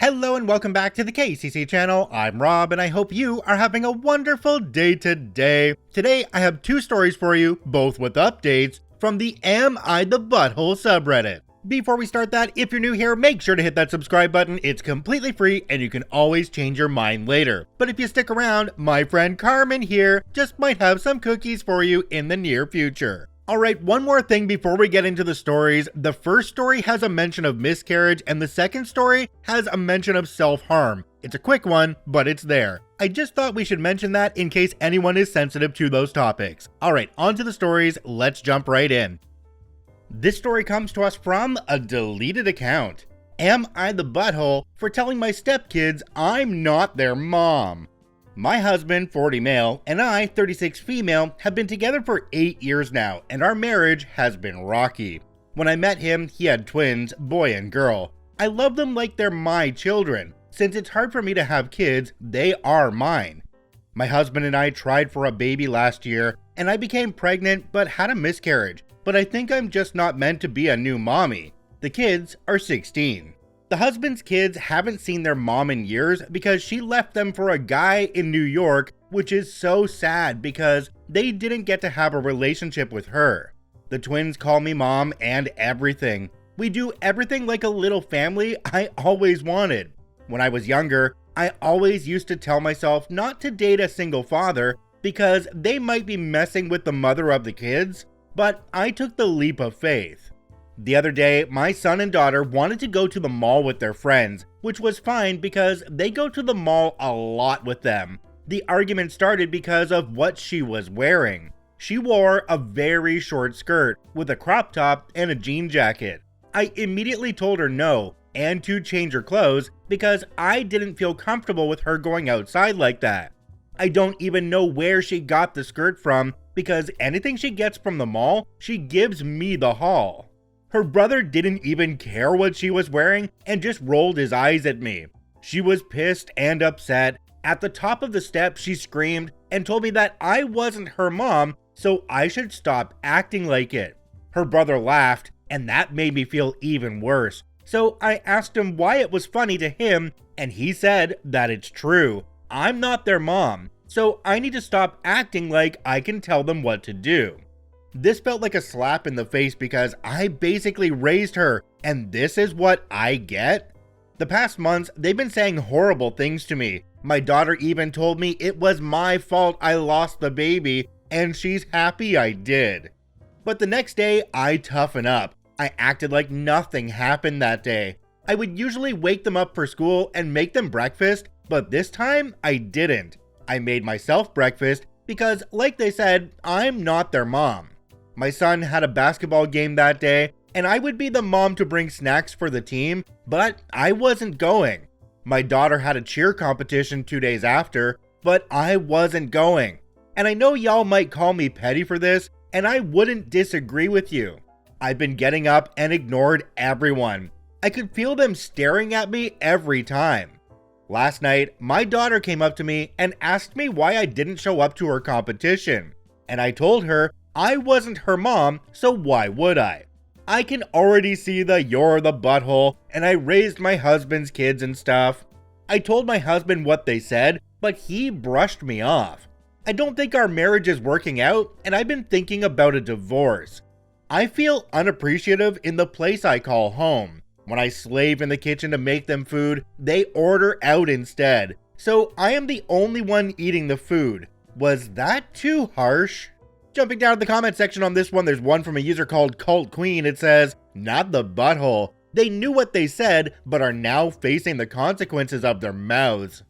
Hello and welcome back to the KCC channel. I'm Rob and I hope you are having a wonderful day today. Today I have two stories for you, both with updates from the Am I the Butthole subreddit. Before we start that, if you're new here, make sure to hit that subscribe button. It's completely free and you can always change your mind later. But if you stick around, my friend Carmen here just might have some cookies for you in the near future. Alright, one more thing before we get into the stories. The first story has a mention of miscarriage and the second story has a mention of self-harm. It's a quick one, but it's there. I just thought we should mention that in case anyone is sensitive to those topics. Alright, on to the stories, let's jump right in. This story comes to us from a deleted account. Am I the butthole for telling my stepkids I'm not their mom? My husband, 40 male, and I, 36 female, have been together for 8 years now, and our marriage has been rocky. When I met him, he had twins, boy and girl. I love them like they're my children. Since it's hard for me to have kids, they are mine. My husband and I tried for a baby last year, and I became pregnant but had a miscarriage. But I think I'm just not meant to be a new mommy. The kids are 16. The husband's kids haven't seen their mom in years because she left them for a guy in New York, which is so sad because they didn't get to have a relationship with her. The twins call me mom and everything. We do everything like a little family I always wanted. When I was younger, I always used to tell myself not to date a single father because they might be messing with the mother of the kids, but I took the leap of faith. The other day, my son and daughter wanted to go to the mall with their friends, which was fine because they go to the mall a lot with them. The argument started because of what she was wearing. She wore a very short skirt with a crop top and a jean jacket. I immediately told her no and to change her clothes because I didn't feel comfortable with her going outside like that. I don't even know where she got the skirt from because anything she gets from the mall, she gives me the haul. Her brother didn't even care what she was wearing and just rolled his eyes at me. She was pissed and upset. At the top of the steps, she screamed and told me that I wasn't her mom, so I should stop acting like it. Her brother laughed, and that made me feel even worse. So I asked him why it was funny to him, and he said that it's true. I'm not their mom, so I need to stop acting like I can tell them what to do. This felt like a slap in the face because I basically raised her, and this is what I get? The past months, they've been saying horrible things to me. My daughter even told me it was my fault I lost the baby, and she's happy I did. But the next day, I toughen up. I acted like nothing happened that day. I would usually wake them up for school and make them breakfast, but this time, I didn't. I made myself breakfast because, like they said, I'm not their mom. My son had a basketball game that day, and I would be the mom to bring snacks for the team, but I wasn't going. My daughter had a cheer competition 2 days after, but I wasn't going. And I know y'all might call me petty for this, and I wouldn't disagree with you. I've been getting up and ignored everyone. I could feel them staring at me every time. Last night, my daughter came up to me and asked me why I didn't show up to her competition, and I told her I wasn't her mom, so why would I? I can already see the you're the butthole, and I raised my husband's kids and stuff. I told my husband what they said, but he brushed me off. I don't think our marriage is working out, and I've been thinking about a divorce. I feel unappreciative in the place I call home. When I slave in the kitchen to make them food, they order out instead. So I am the only one eating the food. Was that too harsh? Jumping down to the comment section on this one, there's one from a user called Cult Queen. It says, not the butthole. They knew what they said, but are now facing the consequences of their mouths.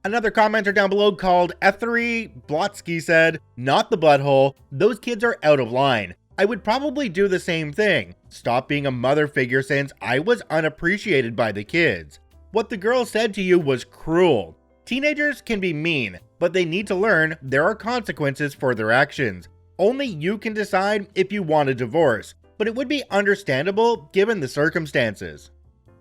Another commenter down below called Ethery Blotsky said, not the butthole. Those kids are out of line. I would probably do the same thing. Stop being a mother figure since I was unappreciated by the kids. What the girl said to you was cruel. Teenagers can be mean, but they need to learn there are consequences for their actions. Only you can decide if you want a divorce, but it would be understandable given the circumstances.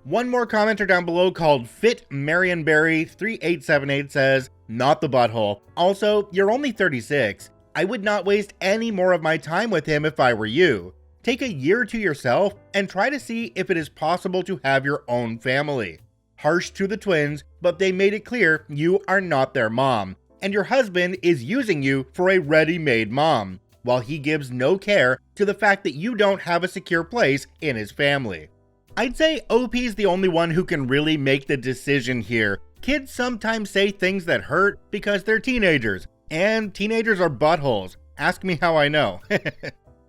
One more commenter down below called Fit Marionberry 3878 says, not the butthole. Also, you're only 36. I would not waste any more of my time with him if I were you. Take a year to yourself and try to see if it is possible to have your own family. harsh to the twins, but they made it clear you are not their mom, and your husband is using you for a ready-made mom, while he gives no care to the fact that you don't have a secure place in his family. I'd say OP's the only one who can really make the decision here. Kids sometimes say things that hurt because they're teenagers, and teenagers are buttholes. Ask me how I know.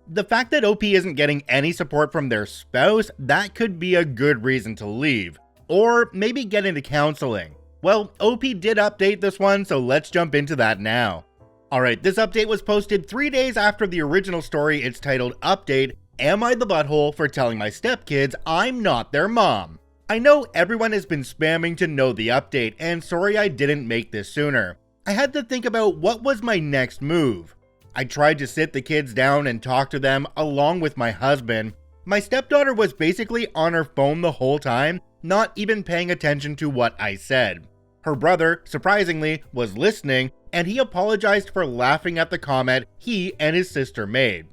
The fact that OP isn't getting any support from their spouse, that could be a good reason to leave. Or maybe get into counseling. Well, OP did update this one, so let's jump into that now. Alright, this update was posted 3 days after the original story. It's titled, Update, Am I the Butthole for Telling My Stepkids I'm Not Their Mom? I know everyone has been spamming to know the update, and sorry I didn't make this sooner. I had to think about what was my next move. I tried to sit the kids down and talk to them along with my husband. My stepdaughter was basically on her phone the whole time, not even paying attention to what I said. Her brother, surprisingly, was listening, and he apologized for laughing at the comment he and his sister made.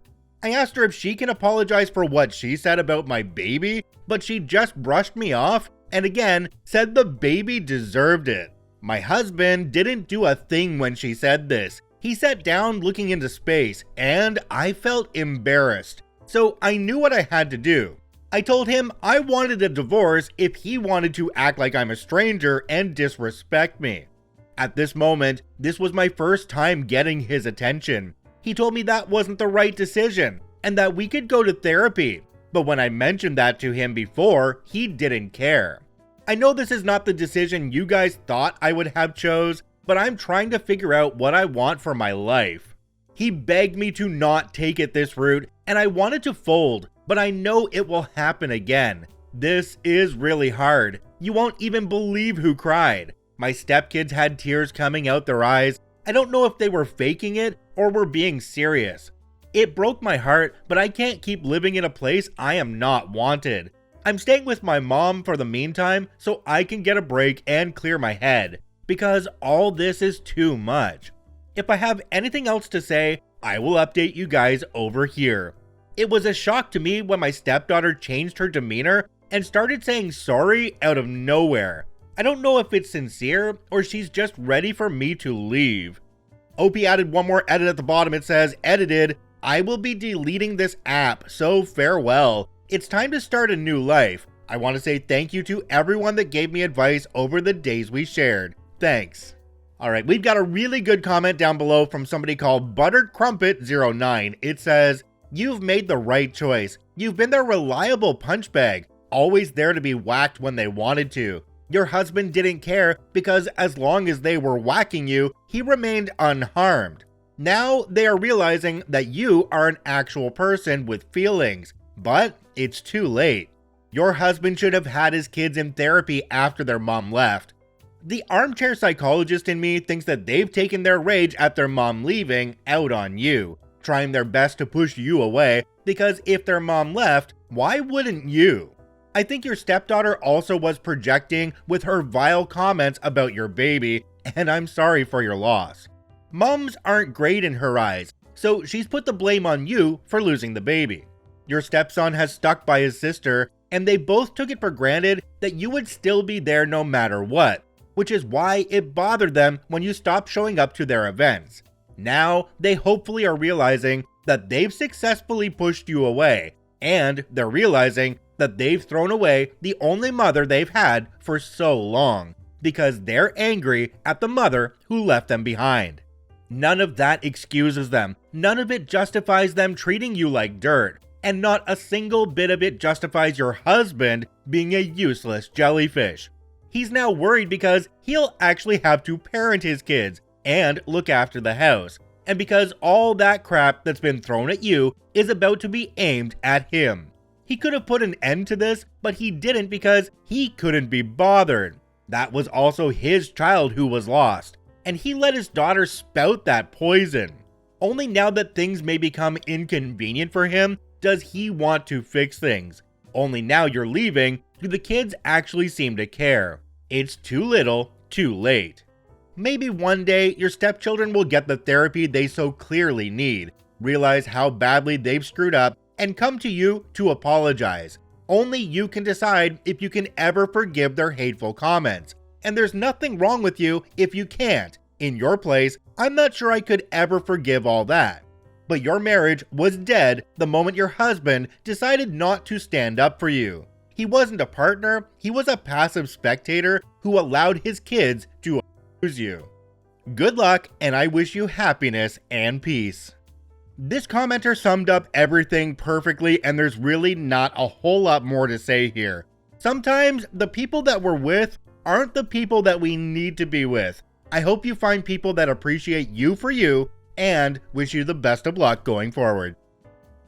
I asked her if she can apologize for what she said about my baby, but she just brushed me off and again said the baby deserved it. My husband didn't do a thing when she said this. He sat down looking into space, and I felt embarrassed. So I knew what I had to do. I told him I wanted a divorce if he wanted to act like I'm a stranger and disrespect me. At this moment, this was my first time getting his attention. He told me that wasn't the right decision, and that we could go to therapy. But when I mentioned that to him before, he didn't care. I know this is not the decision you guys thought I would have chose, but I'm trying to figure out what I want for my life. He begged me to not take it this route, and I wanted to fold, but I know it will happen again. This is really hard. You won't even believe who cried. My stepkids had tears coming out their eyes. I don't know if they were faking it or were being serious. It broke my heart, but I can't keep living in a place I am not wanted. I'm staying with my mom for the meantime so I can get a break and clear my head, because all this is too much. If I have anything else to say, I will update you guys over here. It was a shock to me when my stepdaughter changed her demeanor and started saying sorry out of nowhere. I don't know if it's sincere or she's just ready for me to leave. OP added one more edit at the bottom. It says, edited, I will be deleting this app, so farewell. It's time to start a new life. I want to say thank you to everyone that gave me advice over the days we shared. Thanks. Alright, we've got a really good comment down below from somebody called Buttered Crumpet 09. It says, you've made the right choice. You've been their reliable punch bag, always there to be whacked when they wanted to. Your husband didn't care because as long as they were whacking you, he remained unharmed. Now they are realizing that you are an actual person with feelings, but it's too late. Your husband should have had his kids in therapy after their mom left. The armchair psychologist in me thinks that they've taken their rage at their mom leaving out on you, trying their best to push you away, because if their mom left, why wouldn't you? I think your stepdaughter also was projecting with her vile comments about your baby, and I'm sorry for your loss. Moms aren't great in her eyes, so she's put the blame on you for losing the baby. Your stepson has stuck by his sister, and they both took it for granted that you would still be there no matter what, which is why it bothered them when you stopped showing up to their events. Now, they hopefully are realizing that they've successfully pushed you away, and they're realizing that they've thrown away the only mother they've had for so long, because they're angry at the mother who left them behind. None of that excuses them, none of it justifies them treating you like dirt, and not a single bit of it justifies your husband being a useless jellyfish. He's now worried because he'll actually have to parent his kids and look after the house, and because all that crap that's been thrown at you is about to be aimed at him. He could have put an end to this, but he didn't because he couldn't be bothered. That was also his child who was lost, and he let his daughter spout that poison. Only now that things may become inconvenient for him does he want to fix things. Only now you're leaving do the kids actually seem to care. It's too little, too late. Maybe one day your stepchildren will get the therapy they so clearly need, realize how badly they've screwed up, and come to you to apologize. Only you can decide if you can ever forgive their hateful comments. And there's nothing wrong with you if you can't. In your place, I'm not sure I could ever forgive all that. But your marriage was dead the moment your husband decided not to stand up for you. He wasn't a partner, he was a passive spectator who allowed his kids to abuse you. Good luck, and I wish you happiness and peace. This commenter summed up everything perfectly, and there's really not a whole lot more to say here. Sometimes the people that we're with aren't the people that we need to be with. I hope you find people that appreciate you for you, and wish you the best of luck going forward.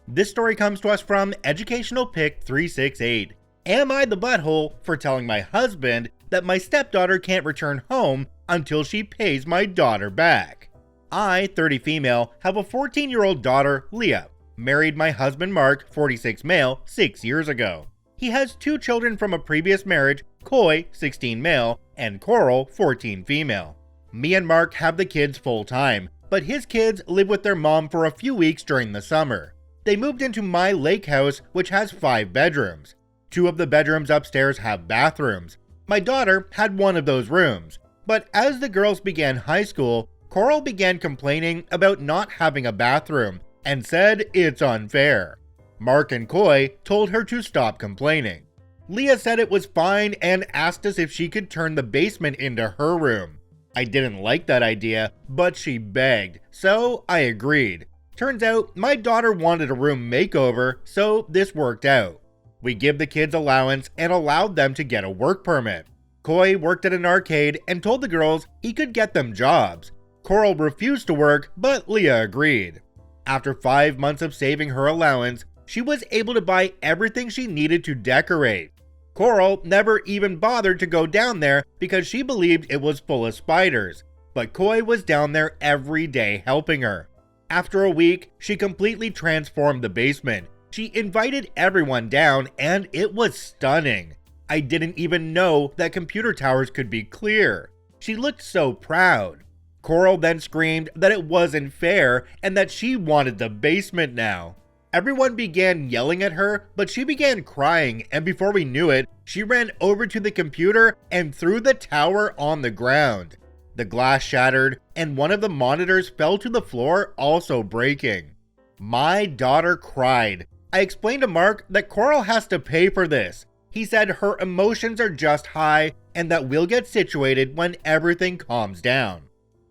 This story comes to us from Educational Pick 368. Am I the butthole for telling my husband that my stepdaughter can't return home until she pays my daughter back? I, 30 female, have a 14-year-old daughter, Leah. Married my husband Mark, 46 male, 6 years ago. He has 2 children from a previous marriage, Coy, 16 male, and Coral, 14 female. Me and Mark have the kids full-time, but his kids live with their mom for a few weeks during the summer. They moved into my lake house, which has 5 bedrooms. 2 of the bedrooms upstairs have bathrooms. My daughter had one of those rooms, but as the girls began high school, Coral began complaining about not having a bathroom and said it's unfair. Mark and Coy told her to stop complaining. Leah said it was fine and asked us if she could turn the basement into her room. I didn't like that idea, but she begged, so I agreed. Turns out my daughter wanted a room makeover, so this worked out. We give the kids allowance and allowed them to get a work permit. Coy worked at an arcade and told the girls he could get them jobs. Coral refused to work, but Leah agreed. After 5 months of saving her allowance, she was able to buy everything she needed to decorate. Coral never even bothered to go down there because she believed it was full of spiders, but Coy was down there every day helping her. After a week, she completely transformed the basement. She invited everyone down and it was stunning. I didn't even know that computer towers could be clear. She looked so proud. Coral then screamed that it wasn't fair and that she wanted the basement now. Everyone began yelling at her, but she began crying, and before we knew it, she ran over to the computer and threw the tower on the ground. The glass shattered, and one of the monitors fell to the floor, also breaking. My daughter cried. I explained to Mark that Coral has to pay for this. He said her emotions are just high, and that we'll get situated when everything calms down.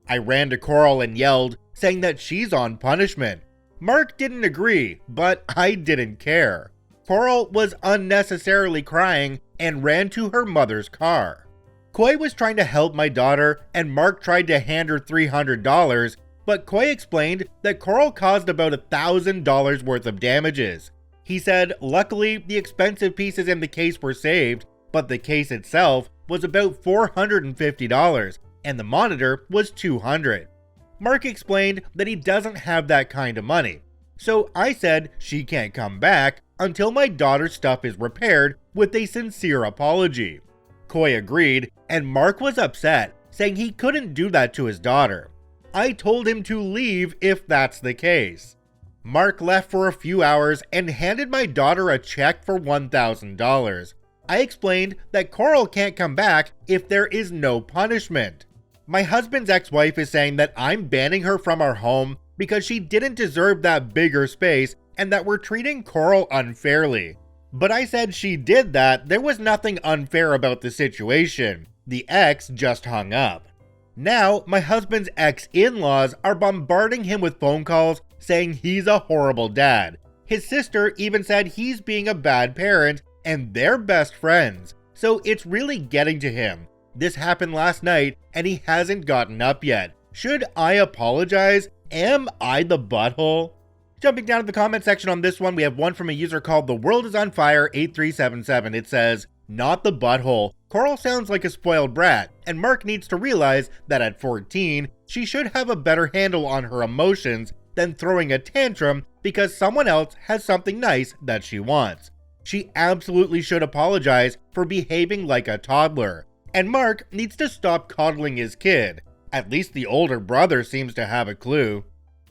I ran to Coral and yelled, saying that she's on punishment. Mark didn't agree, but I didn't care. Coral was unnecessarily crying and ran to her mother's car. Coy was trying to help my daughter and Mark tried to hand her $300, but Coy explained that Coral caused about $1,000 worth of damages. He said luckily the expensive pieces in the case were saved, but the case itself was about $450 and the monitor was $200. Mark explained that he doesn't have that kind of money, so I said she can't come back until my daughter's stuff is repaired with a sincere apology. Coy agreed, and Mark was upset, saying he couldn't do that to his daughter. I told him to leave if that's the case. Mark left for a few hours and handed my daughter a check for $1,000. I explained that Coral can't come back if there is no punishment. My husband's ex-wife is saying that I'm banning her from our home because she didn't deserve that bigger space and that we're treating Coral unfairly. But I said she did that, there was nothing unfair about the situation. The ex just hung up. Now, my husband's ex-in-laws are bombarding him with phone calls saying he's a horrible dad. His sister even said he's being a bad parent and they're best friends. So it's really getting to him. This happened last night and he hasn't gotten up yet. Should I apologize? Am I the butthole? Jumping down to the comment section on this one, we have one from a user called The World Is On Fire 8377. It says, not the butthole. Coral sounds like a spoiled brat, and Mark needs to realize that at 14, she should have a better handle on her emotions than throwing a tantrum because someone else has something nice that she wants. She absolutely should apologize for behaving like a toddler. And Mark needs to stop coddling his kid. At least the older brother seems to have a clue.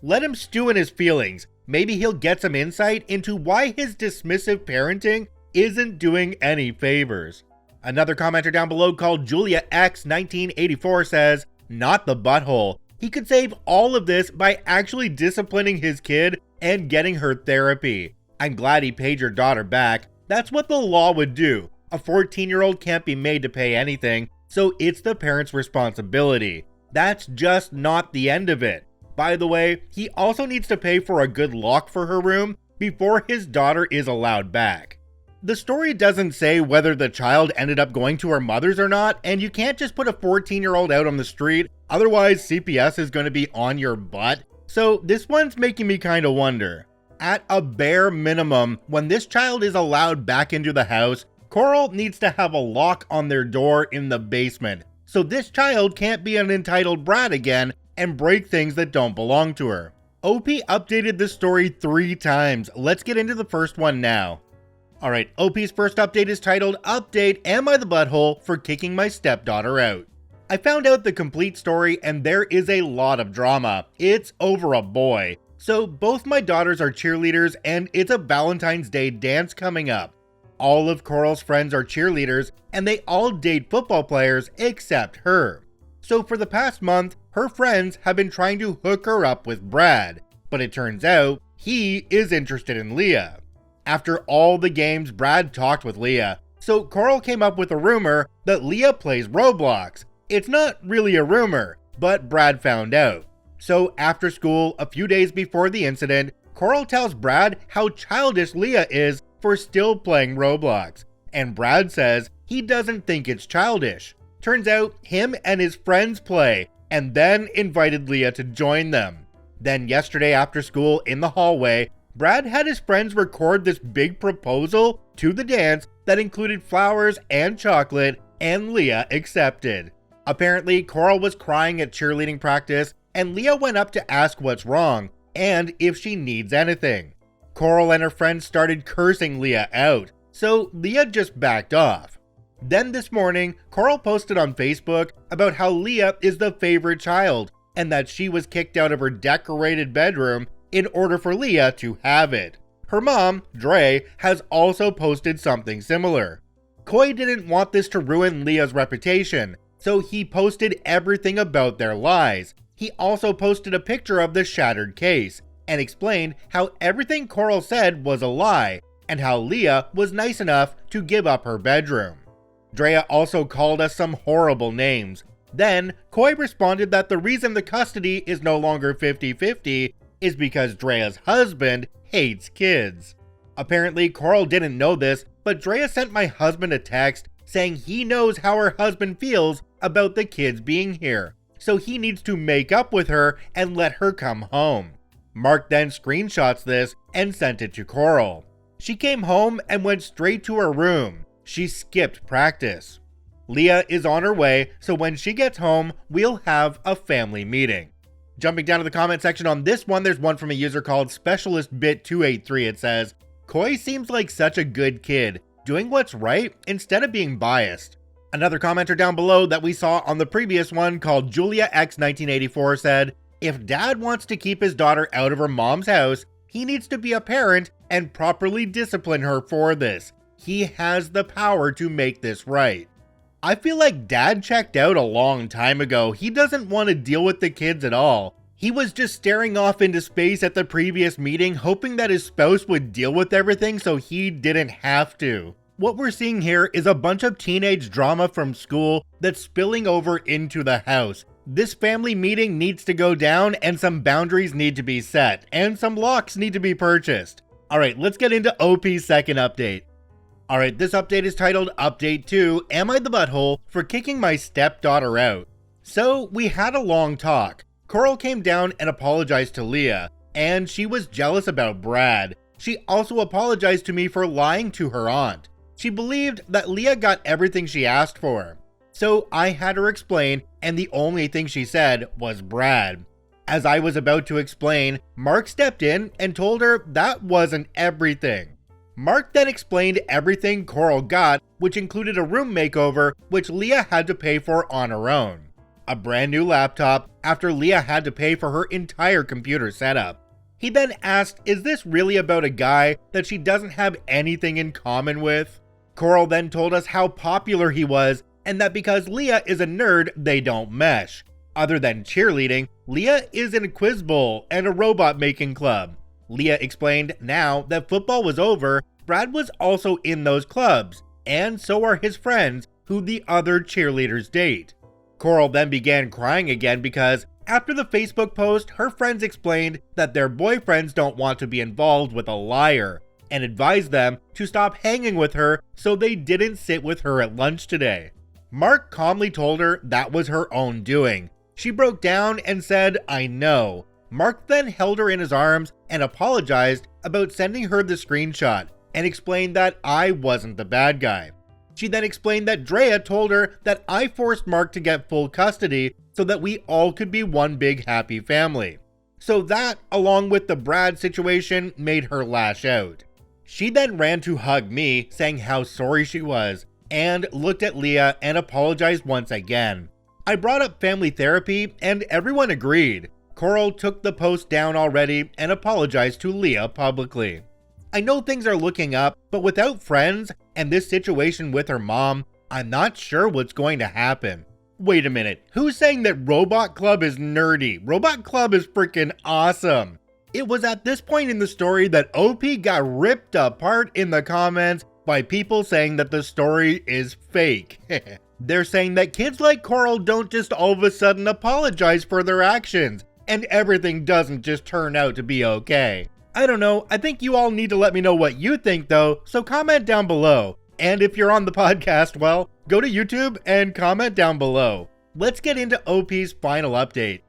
Let him stew in his feelings. Maybe he'll get some insight into why his dismissive parenting isn't doing any favors. Another commenter down below called Julia X 1984 says, not the butthole. He could save all of this by actually disciplining his kid and getting her therapy. I'm glad he paid your daughter back. That's what the law would do. A 14-year-old can't be made to pay anything, so it's the parent's responsibility. That's just not the end of it. By the way, he also needs to pay for a good lock for her room before his daughter is allowed back. The story doesn't say whether the child ended up going to her mother's or not, and you can't just put a 14-year-old out on the street, otherwise CPS is going to be on your butt. So this one's making me kind of wonder. At a bare minimum, when this child is allowed back into the house, Coral needs to have a lock on their door in the basement, so this child can't be an entitled brat again and break things that don't belong to her. OP updated this story 3 times. Let's get into the first one now. Alright, OP's first update is titled, Update, Am I the Butthole for Kicking My Stepdaughter Out? I found out the complete story and there is a lot of drama. It's over a boy. So both my daughters are cheerleaders and it's a Valentine's Day dance coming up. All of Coral's friends are cheerleaders and they all date football players except her. So for the past month, her friends have been trying to hook her up with Brad, but it turns out he is interested in Leah. After all the games, Brad talked with Leah, so Coral came up with a rumor that Leah plays Roblox. It's not really a rumor, but Brad found out. So after school, a few days before the incident, Coral tells Brad how childish Leah is for still playing Roblox, and Brad says he doesn't think it's childish. Turns out him and his friends play, and then invited Leah to join them. Then yesterday after school in the hallway, Brad had his friends record this big proposal to the dance that included flowers and chocolate, and Leah accepted. Apparently, Coral was crying at cheerleading practice, and Leah went up to ask what's wrong, and if she needs anything. Coral and her friends started cursing Leah out, so Leah just backed off. Then this morning, Coral posted on Facebook about how Leah is the favorite child, and that she was kicked out of her decorated bedroom in order for Leah to have it. Her mom, Dre, has also posted something similar. Coy didn't want this to ruin Leah's reputation, so he posted everything about their lies. He also posted a picture of the shattered case, and explained how everything Coral said was a lie, and how Leah was nice enough to give up her bedroom. Drea also called us some horrible names. Then, Coy responded that the reason the custody is no longer 50-50 is because Drea's husband hates kids. Apparently, Coral didn't know this, but Drea sent my husband a text saying he knows how her husband feels about the kids being here, so he needs to make up with her and let her come home. Mark then screenshots this and sent it to Coral. She came home and went straight to her room. She skipped practice. Leah is on her way, so when she gets home, we'll have a family meeting. Jumping down to the comment section on this one, there's one from a user called SpecialistBit283. It says, Coy seems like such a good kid, doing what's right instead of being biased. Another commenter down below that we saw on the previous one called Julia X 1984 said, if dad wants to keep his daughter out of her mom's house, he needs to be a parent and properly discipline her for this. He has the power to make this right. I feel like dad checked out a long time ago. He doesn't want to deal with the kids at all. He was just staring off into space at the previous meeting, hoping that his spouse would deal with everything so he didn't have to. What we're seeing here is a bunch of teenage drama from school that's spilling over into the house. This family meeting needs to go down and some boundaries need to be set and some locks need to be purchased. Alright, let's get into OP's second update. Alright, this update is titled Update 2, Am I the Butthole for Kicking My Stepdaughter Out? So, we had a long talk. Coral came down and apologized to Leah, and she was jealous about Brad. She also apologized to me for lying to her aunt. She believed that Leah got everything she asked for. So I had her explain, and the only thing she said was Brad. As I was about to explain, Mark stepped in and told her that wasn't everything. Mark then explained everything Coral got, which included a room makeover, which Leah had to pay for on her own. A brand new laptop, after Leah had to pay for her entire computer setup. He then asked, is this really about a guy that she doesn't have anything in common with? Coral then told us how popular he was and that because Leah is a nerd, they don't mesh. Other than cheerleading, Leah is in a quiz bowl and a robot making club. Leah explained now that football was over, Brad was also in those clubs, and so are his friends who the other cheerleaders date. Coral then began crying again because after the Facebook post, her friends explained that their boyfriends don't want to be involved with a liar and advised them to stop hanging with her so they didn't sit with her at lunch today. Mark calmly told her that was her own doing. She broke down and said, I know. Mark then held her in his arms and apologized about sending her the screenshot and explained that I wasn't the bad guy. She then explained that Drea told her that I forced Mark to get full custody so that we all could be one big happy family. So that, along with the Brad situation, made her lash out. She then ran to hug me, saying how sorry she was, and looked at Leah and apologized once again. I brought up family therapy and everyone agreed. Coral took the post down already and apologized to Leah publicly. I know things are looking up, but without friends and this situation with her mom, I'm not sure what's going to happen. Wait a minute, who's saying that Robot Club is nerdy? Robot Club is freaking awesome. It was at this point in the story that OP got ripped apart in the comments by people saying that the story is fake. They're saying that kids like Coral don't just all of a sudden apologize for their actions, and everything doesn't just turn out to be okay. I don't know, I think you all need to let me know what you think though, so comment down below. And if you're on the podcast, well, go to YouTube and comment down below. Let's get into OP's final update.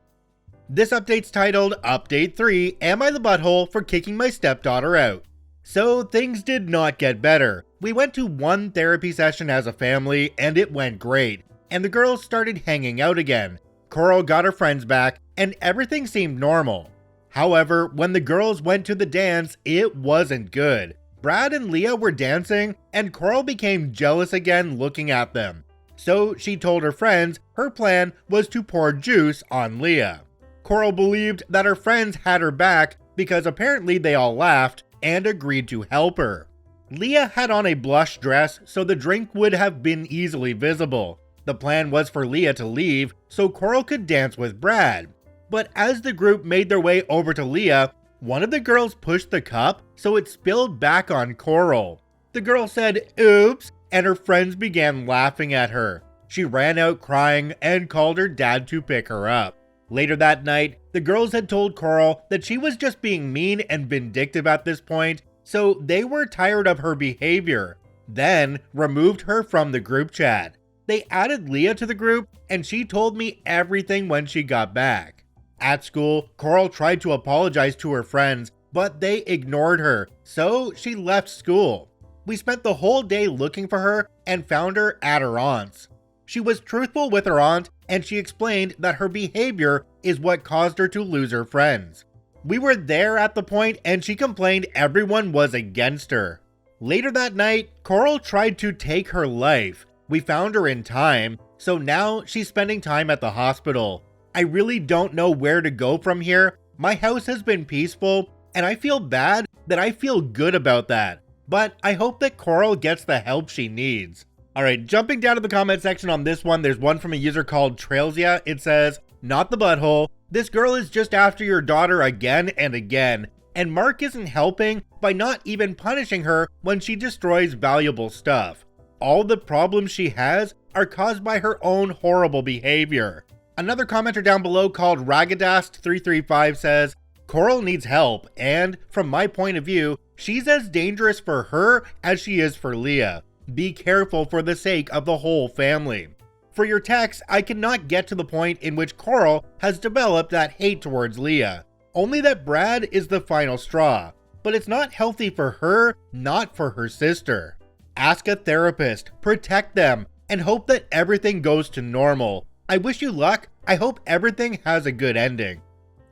This update's titled, Update 3, Am I the Butthole for Kicking My Stepdaughter Out? So things did not get better. We went to one therapy session as a family and it went great, and the girls started hanging out again. Coral got her friends back and everything seemed normal. However, when the girls went to the dance, it wasn't good. Brad and Leah were dancing and Coral became jealous again looking at them. So she told her friends her plan was to pour juice on Leah. Coral believed that her friends had her back because apparently they all laughed and agreed to help her. Leah had on a blush dress so the drink would have been easily visible. The plan was for Leah to leave so Coral could dance with Brad. But as the group made their way over to Leah, one of the girls pushed the cup so it spilled back on Coral. The girl said, oops, and her friends began laughing at her. She ran out crying and called her dad to pick her up. Later that night, the girls had told Coral that she was just being mean and vindictive at this point, so they were tired of her behavior, then removed her from the group chat. They added Leah to the group and she told me everything when she got back. At school, Coral tried to apologize to her friends, but they ignored her, so she left school. We spent the whole day looking for her and found her at her aunt's. She was truthful with her aunt and she explained that her behavior is what caused her to lose her friends. We were there at the point and she complained everyone was against her. Later that night, Coral tried to take her life. We found her in time, so now she's spending time at the hospital. I really don't know where to go from here. My house has been peaceful and I feel bad that I feel good about that. But I hope that Coral gets the help she needs. Alright, jumping down to the comment section on this one, there's one from a user called Trailsia. It says, not the butthole. This girl is just after your daughter again and again. And Mark isn't helping by not even punishing her when she destroys valuable stuff. All the problems she has are caused by her own horrible behavior. Another commenter down below called Ragadast335 says, Coral needs help, and from my point of view, she's as dangerous for her as she is for Leah. Be careful for the sake of the whole family. For your text, I cannot get to the point in which Coral has developed that hate towards Leah. Only that Brad is the final straw. But it's not healthy for her, not for her sister. Ask a therapist, protect them, and hope that everything goes to normal. I wish you luck. I hope everything has a good ending.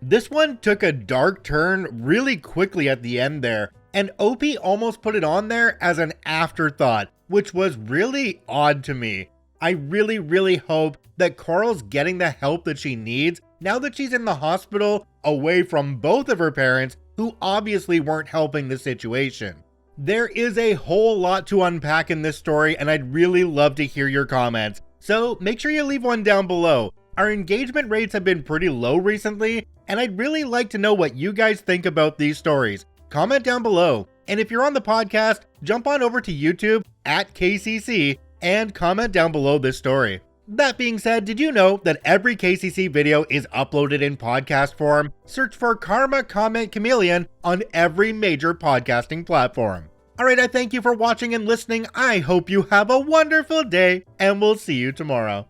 This one took a dark turn really quickly at the end there, and OP almost put it on there as an afterthought, which was really odd to me. I really hope that Coral's getting the help that she needs now that she's in the hospital away from both of her parents who obviously weren't helping the situation. There is a whole lot to unpack in this story, and I'd really love to hear your comments, so make sure you leave one down below. Our engagement rates have been pretty low recently, and I'd really like to know what you guys think about these stories. Comment down below, and if you're on the podcast, jump on over to YouTube at KCC and comment down below this story. That being said, did you know that every KCC video is uploaded in podcast form? Search for Karma Comment Chameleon on every major podcasting platform. Alright, I thank you for watching and listening. I hope you have a wonderful day, and we'll see you tomorrow.